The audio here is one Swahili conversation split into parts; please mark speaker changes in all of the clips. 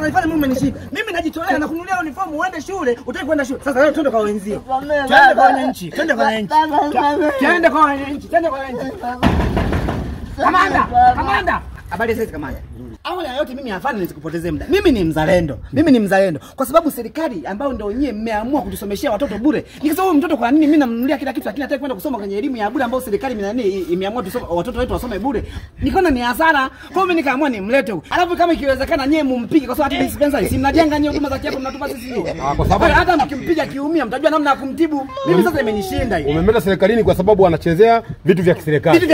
Speaker 1: unanifanya mimi umenishika. Mimi najitolea na kununulia uniform uende shule, utaki kwenda shule. Sasa leo twende kwa wenzio. Twende kwa wananchi, twende kwa wananchi. Twende kwa wananchi, twende kwa wananchi. Kamanda. Habari sasa kamanda. Awali ya yote mimi hafani nisikupotezee muda. Mimi ni mzalendo. Kwa sababu serikali ambao ndio wenyewe mmeamua kutusomeshia watoto bure. Nikisema huyu mtoto kwa nini mimi namnunulia kila kitu lakini hataki kwenda kusoma kwenye elimu ya bure ambao serikali imeamua tusome watoto wetu wasome bure. Nikaona ni hasara. Kwa hiyo mimi nikaamua nimlete huko. Alafu kama ikiwezekana nyewe mumpige kwa sababu hata dispensary si mnajenga nyewe huduma za kiafya mnatupa sisi hiyo.
Speaker 2: Kwa sababu
Speaker 1: hata mkimpiga kiumia mtajua namna ya kumtibu. Mimi sasa imenishinda hiyo.
Speaker 2: Umemleta serikalini kwa sababu anachezea vitu vya kiserikali.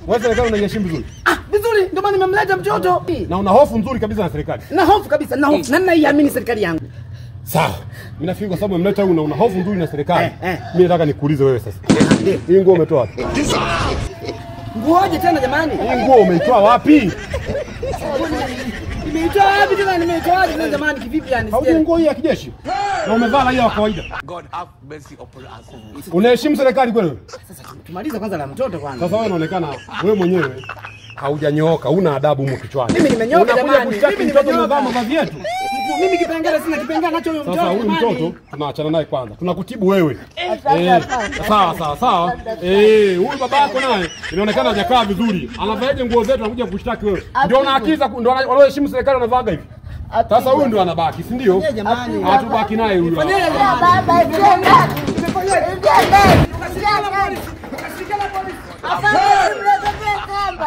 Speaker 2: Wewe serikali unaheshimu vizuri.
Speaker 1: Vizuri ndio maana nimemleta mtoto.
Speaker 2: Na una hofu nzuri kabisa na serikali.
Speaker 1: Na hofu kabisa, na hofu. Na naiamini serikali yangu.
Speaker 2: Sawa. Mimi nafikiri kwa sababu umemleta huyu na una hofu nzuri na serikali. Mimi nataka nikuulize wewe sasa. Hii nguo umetoa wapi?
Speaker 1: Nguoje tena jamani?
Speaker 2: Hii nguo umeitoa wapi?
Speaker 1: Nimeitoa wapi tena? Nimeitoa wapi tena jamani? Kivipi yani?
Speaker 2: Hauji nguo hii ya kijeshi. Na umevaa raia wa kawaida. God have mercy upon us. Unaheshimu serikali kweli?
Speaker 1: Sasa tumalize kwanza la mtoto kwanza.
Speaker 2: Sasa wewe unaonekana wewe mwenyewe haujanyooka, huna adabu huko kichwani.
Speaker 1: Mimi nimenyoka jamani.
Speaker 2: Mimi mtoto umevaa mavazi yetu.
Speaker 1: Mimi kipengele sina kipengele nacho huyo mtoto.
Speaker 2: Sasa huyu mtoto tunaachana naye kwanza. Tunakutibu wewe. Sawa. Huyu babako naye inaonekana hajakaa vizuri. Anavaaje nguo zetu anakuja kushtaki wewe. Ndio una akili ndio wanaoheshimu serikali wanavaaga hivi. Sasa huyu ndio anabaki, si ndio? Hatubaki naye huyu.
Speaker 3: Baba, Afanye mnatokea kamba.